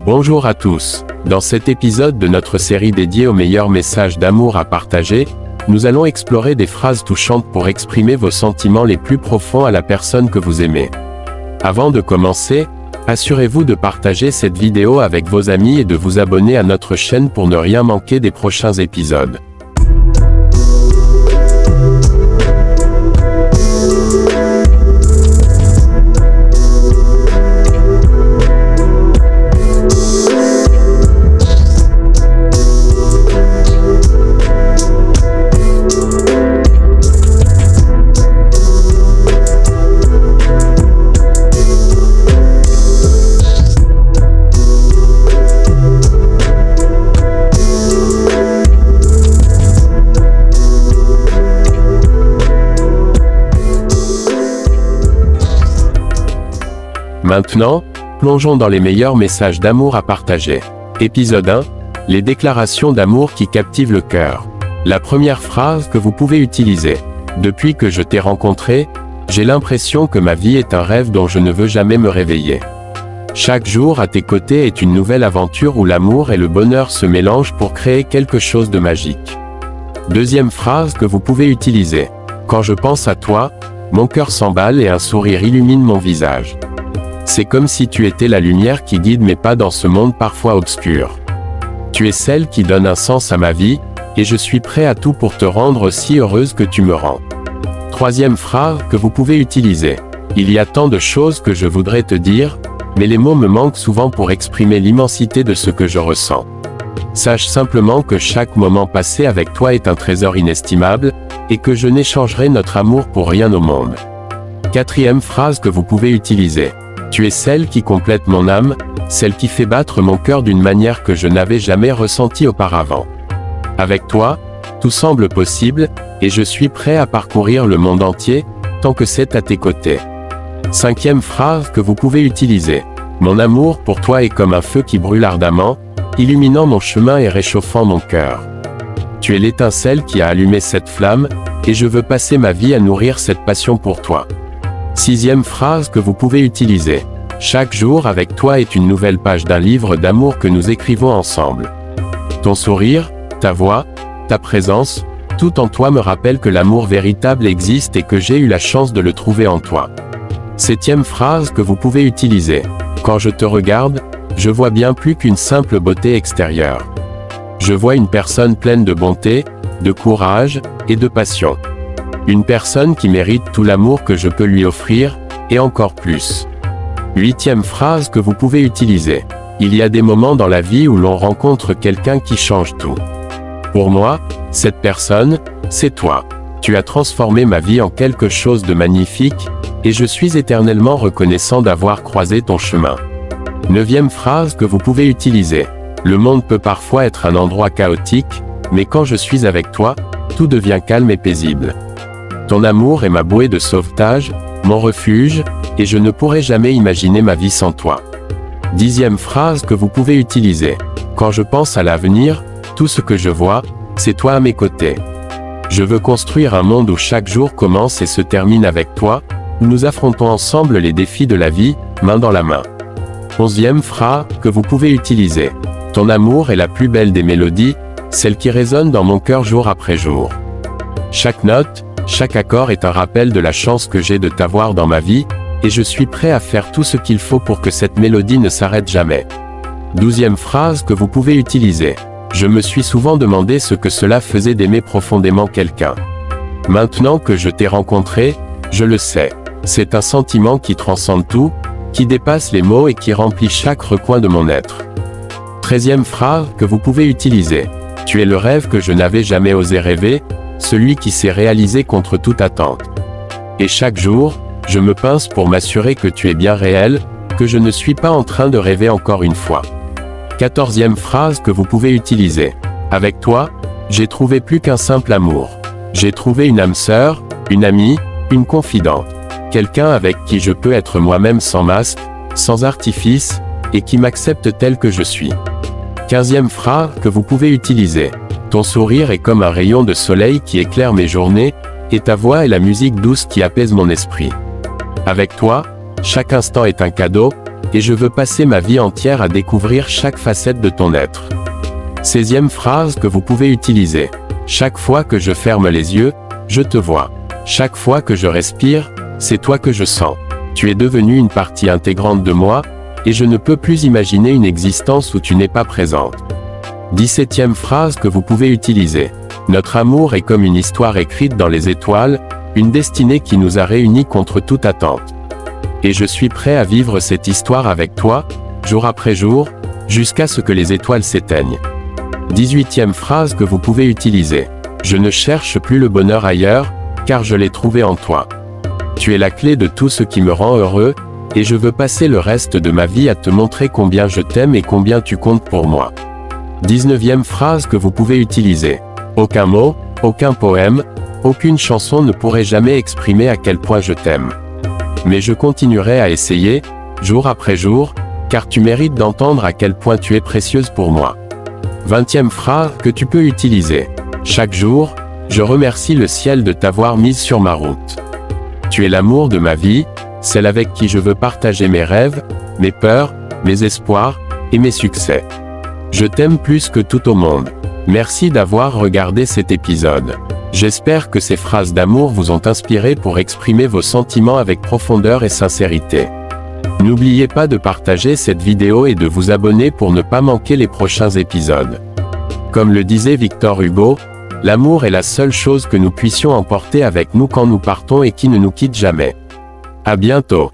Bonjour à tous. Dans cet épisode de notre série dédiée aux meilleurs messages d'amour à partager, nous allons explorer des phrases touchantes pour exprimer vos sentiments les plus profonds à la personne que vous aimez. Avant de commencer, assurez-vous de partager cette vidéo avec vos amis et de vous abonner à notre chaîne pour ne rien manquer des prochains épisodes. Maintenant, plongeons dans les meilleurs messages d'amour à partager. Épisode 1. Les déclarations d'amour qui captivent le cœur. La première phrase que vous pouvez utiliser. Depuis que je t'ai rencontré, j'ai l'impression que ma vie est un rêve dont je ne veux jamais me réveiller. Chaque jour à tes côtés est une nouvelle aventure où l'amour et le bonheur se mélangent pour créer quelque chose de magique. Deuxième phrase que vous pouvez utiliser. Quand je pense à toi, mon cœur s'emballe et un sourire illumine mon visage. C'est comme si tu étais la lumière qui guide mes pas dans ce monde parfois obscur. Tu es celle qui donne un sens à ma vie, et je suis prêt à tout pour te rendre aussi heureuse que tu me rends. Troisième phrase que vous pouvez utiliser. Il y a tant de choses que je voudrais te dire, mais les mots me manquent souvent pour exprimer l'immensité de ce que je ressens. Sache simplement que chaque moment passé avec toi est un trésor inestimable, et que je n'échangerai notre amour pour rien au monde. Quatrième phrase que vous pouvez utiliser. Tu es celle qui complète mon âme, celle qui fait battre mon cœur d'une manière que je n'avais jamais ressentie auparavant. Avec toi, tout semble possible, et je suis prêt à parcourir le monde entier, tant que c'est à tes côtés. Cinquième phrase que vous pouvez utiliser. Mon amour pour toi est comme un feu qui brûle ardemment, illuminant mon chemin et réchauffant mon cœur. Tu es l'étincelle qui a allumé cette flamme, et je veux passer ma vie à nourrir cette passion pour toi. Sixième phrase que vous pouvez utiliser. Chaque jour avec toi est une nouvelle page d'un livre d'amour que nous écrivons ensemble. Ton sourire, ta voix, ta présence, tout en toi me rappelle que l'amour véritable existe et que j'ai eu la chance de le trouver en toi. Septième phrase que vous pouvez utiliser. Quand je te regarde, je vois bien plus qu'une simple beauté extérieure. Je vois une personne pleine de bonté, de courage et de passion. Une personne qui mérite tout l'amour que je peux lui offrir, et encore plus. Huitième phrase que vous pouvez utiliser. Il y a des moments dans la vie où l'on rencontre quelqu'un qui change tout. Pour moi, cette personne, c'est toi. Tu as transformé ma vie en quelque chose de magnifique, et je suis éternellement reconnaissant d'avoir croisé ton chemin. Neuvième phrase que vous pouvez utiliser. Le monde peut parfois être un endroit chaotique, mais quand je suis avec toi, tout devient calme et paisible. Ton amour est ma bouée de sauvetage, mon refuge, et je ne pourrais jamais imaginer ma vie sans toi. Dixième phrase que vous pouvez utiliser. Quand je pense à l'avenir, tout ce que je vois, c'est toi à mes côtés. Je veux construire un monde où chaque jour commence et se termine avec toi, où nous affrontons ensemble les défis de la vie, main dans la main. Onzième phrase que vous pouvez utiliser. Ton amour est la plus belle des mélodies, celle qui résonne dans mon cœur jour après jour. Chaque note, chaque accord est un rappel de la chance que j'ai de t'avoir dans ma vie, et je suis prêt à faire tout ce qu'il faut pour que cette mélodie ne s'arrête jamais. Douzième phrase que vous pouvez utiliser. Je me suis souvent demandé ce que cela faisait d'aimer profondément quelqu'un. Maintenant que je t'ai rencontré, je le sais. C'est un sentiment qui transcende tout, qui dépasse les mots et qui remplit chaque recoin de mon être. Treizième phrase que vous pouvez utiliser. Tu es le rêve que je n'avais jamais osé rêver, celui qui s'est réalisé contre toute attente. Et chaque jour, je me pince pour m'assurer que tu es bien réel, que je ne suis pas en train de rêver encore une fois. Quatorzième phrase que vous pouvez utiliser. Avec toi, j'ai trouvé plus qu'un simple amour. J'ai trouvé une âme sœur, une amie, une confidente. Quelqu'un avec qui je peux être moi-même sans masque, sans artifice, et qui m'accepte tel que je suis. Quinzième phrase que vous pouvez utiliser. Ton sourire est comme un rayon de soleil qui éclaire mes journées, et ta voix est la musique douce qui apaise mon esprit. Avec toi, chaque instant est un cadeau, et je veux passer ma vie entière à découvrir chaque facette de ton être. 16e phrase que vous pouvez utiliser. Chaque fois que je ferme les yeux, je te vois. Chaque fois que je respire, c'est toi que je sens. Tu es devenu une partie intégrante de moi, et je ne peux plus imaginer une existence où tu n'es pas présente. 17e phrase que vous pouvez utiliser. Notre amour est comme une histoire écrite dans les étoiles, une destinée qui nous a réunis contre toute attente. Et je suis prêt à vivre cette histoire avec toi, jour après jour, jusqu'à ce que les étoiles s'éteignent. 18e phrase que vous pouvez utiliser. Je ne cherche plus le bonheur ailleurs, car je l'ai trouvé en toi. Tu es la clé de tout ce qui me rend heureux, et je veux passer le reste de ma vie à te montrer combien je t'aime et combien tu comptes pour moi. 19e phrase que vous pouvez utiliser. Aucun mot, aucun poème, aucune chanson ne pourrait jamais exprimer à quel point je t'aime. Mais je continuerai à essayer, jour après jour, car tu mérites d'entendre à quel point tu es précieuse pour moi. 20e phrase que tu peux utiliser. Chaque jour, je remercie le ciel de t'avoir mise sur ma route. Tu es l'amour de ma vie, celle avec qui je veux partager mes rêves, mes peurs, mes espoirs, et mes succès. Je t'aime plus que tout au monde. Merci d'avoir regardé cet épisode. J'espère que ces phrases d'amour vous ont inspiré pour exprimer vos sentiments avec profondeur et sincérité. N'oubliez pas de partager cette vidéo et de vous abonner pour ne pas manquer les prochains épisodes. Comme le disait Victor Hugo, l'amour est la seule chose que nous puissions emporter avec nous quand nous partons et qui ne nous quitte jamais. À bientôt.